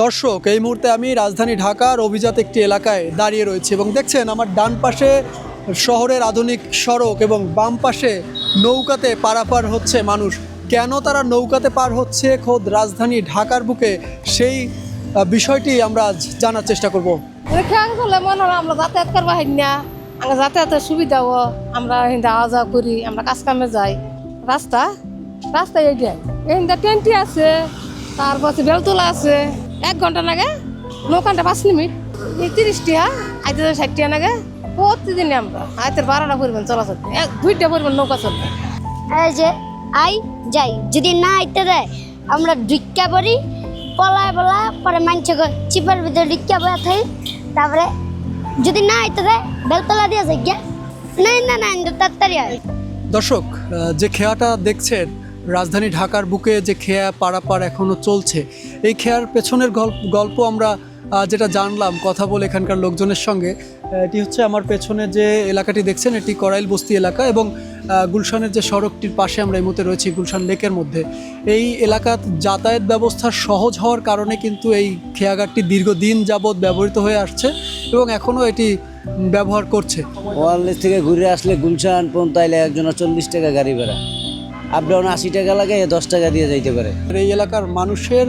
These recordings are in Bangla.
দর্শক, এই মুহূর্তে আমি রাজধানী ঢাকার অভিজাত একটি এলাকায় দাঁড়িয়ে রয়েছি এবং দেখছেন আমার ডান পাশে শহরের আধুনিক সড়ক এবং বাম পাশে নৌকাতে পারাপার হচ্ছে মানুষ। কেন তারা নৌকাতে পার হচ্ছে খোদ রাজধানী ঢাকার বুকে, সেই বিষয়টি আমরা আজ জানার চেষ্টা করব। আমরা যাতায়াত করবো না, আমরা যাতায়াতের সুবিধাও, আমরা আওয়া যাওয়া করি, আমরা কাজ কামে যাই। রাস্তা এইটাই, এইটা ট্রেনটি আছে, তারপর বেলতলা আছে। 1 ঘন্টা লাগে, নৌকানটা 5 মিনিট, 30 টাকা, আইতে 60 টাকা লাগে। প্রতিদিনে আমরা আইতের 12টা পরিমাণ চলাচল, 2টা পরিমাণ নৌকা চলবে। এই যে আই যাই, যদি না আইতে দেয় আমরা ডিক্কা পড়ি, পলায় পরে মানছে চিপার ভিতরে ডিক্কা বয়া থাই। তারপরে যদি না আইতে দেয় বেলতলা দিয়ে যাই গিয়া, না তাড়াতাড়ি হয়। দর্শক, যে খেয়াটা দেখছেন রাজধানী ঢাকার বুকে, যে খেয়া পারাপার এখনও চলছে, এই খেয়ার পেছনের গল্প আমরা যেটা জানলাম কথা বলে এখানকার লোকজনের সঙ্গে। এটি হচ্ছে আমার পেছনে যে এলাকাটি দেখছেন, এটি করাইল বস্তি এলাকা এবং গুলশানের যে সড়কটির পাশে আমরা এই মুহূর্তে রয়েছি, গুলশান লেকের মধ্যে। এই এলাকার যাতায়াত ব্যবস্থা সহজ হওয়ার কারণে কিন্তু এই খেয়াঘাটটি দীর্ঘদিন যাবৎ ব্যবহৃত হয়ে আসছে এবং এখনও এটি ব্যবহার করছে। ওয়ারলেস থেকে ঘুরে আসলে গুলশান পর্যন্ত আইলে একজনের 40 টাকা গাড়ি ভাড়া, আপ ডাউন 80 টাকা লাগে, 10 টাকা দিয়ে যাইতে পারে। এই এলাকার মানুষের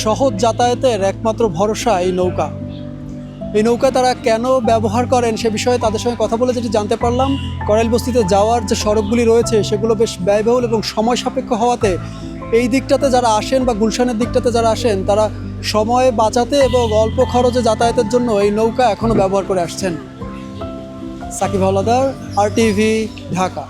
সহজ যাতায়াতের একমাত্র ভরসা এই নৌকা। এই নৌকা তারা কেন ব্যবহার করেন সে বিষয়ে তাদের সঙ্গে কথা বলে যেটি জানতে পারলাম, করাইল বস্তিতে যাওয়ার যে সড়কগুলি রয়েছে সেগুলো বেশ ব্যয়বহুল এবং সময় সাপেক্ষ হওয়াতে এই দিকটাতে যারা আসেন বা গুলশানের দিকটাতে যারা আসেন তারা সময় বাঁচাতে এবং অল্প খরচে যাতায়াতের জন্য এই নৌকা এখনও ব্যবহার করে আসছেন। সাকিব হাওলাদার, RTV, ঢাকা।